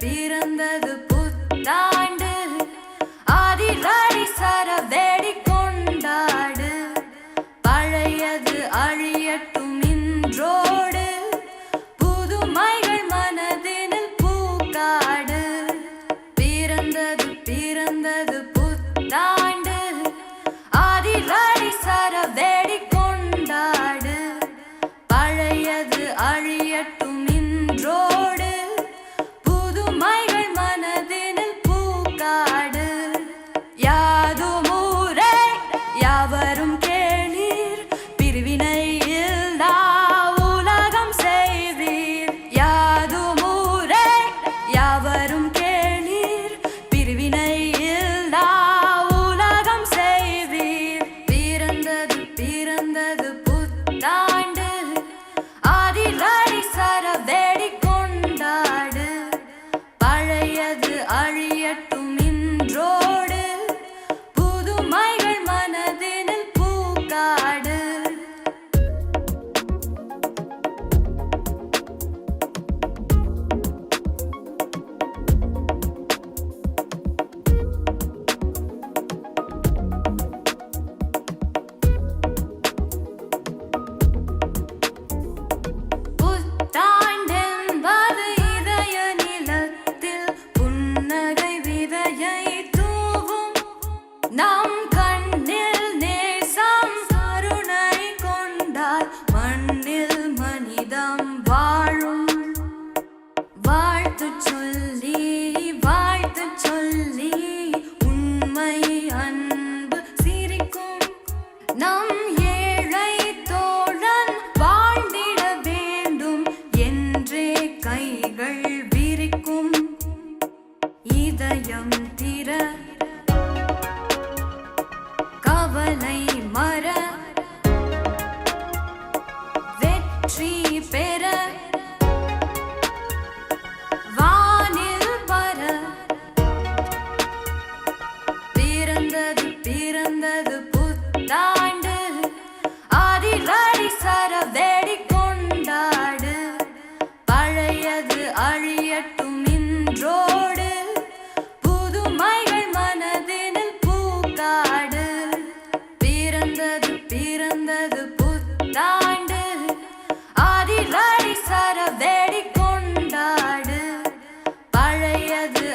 பிறந்தது புத்தாண்டு ஆதிராடி சரவேடி கொண்டாடு பழையது அழியட்டும் இன்றோடு புதுமைகள் மனதினில் பூக்காடு பிறந்தது புத்தாண்டு ஆதிராடி சரவேடி கொண்டாடு பழையது அழியட்டும் இன்றோடு புதுமைகள் மனதினில் பூக்காடு யாதுமூரே யாவரும் கேளீர் பிரிவினை இல்லா உலகம் செய்வீர் யாதுமூரே யாவரும் கேளீர் பிரிவினை இல்லா உலகம் செய்வீர் பிறந்தது புத்தாண்டு ஆதிராடி சரவேடி கொண்டாடு பழையது அழியட்டும் இன்றோடு புதுமைகள் மனதினில் பூக்காடு புத்தாண்டென்பது இதய நிலத்தில் புன்னகை விதையை தூவும் நம் கண்ணில் நேசம் கருணை கொண்டால் மண்ணில் மனிதம் வாழும் வாழ்த்துச் சொல்லி உண்மை அன்பு சிரிக்கும் நம் ஏழை தோழன் வாழ்ந்திட வேண்டும் என்றே கைகள் விரிக்கும் இதயம் திற கவலை மற வெற்றி பெற வானில் பர பிறந்தது புத்தாண்டு ஆதிராடி சரவேடி கொண்டாடு பழையது அழியட்டும் இன்றோடு புதுமைகள் மனதினில் பூக்காடு பிறந்தது புத்தாண்டு ஆதிராடி சரவேடி கொண்டாடு பழையது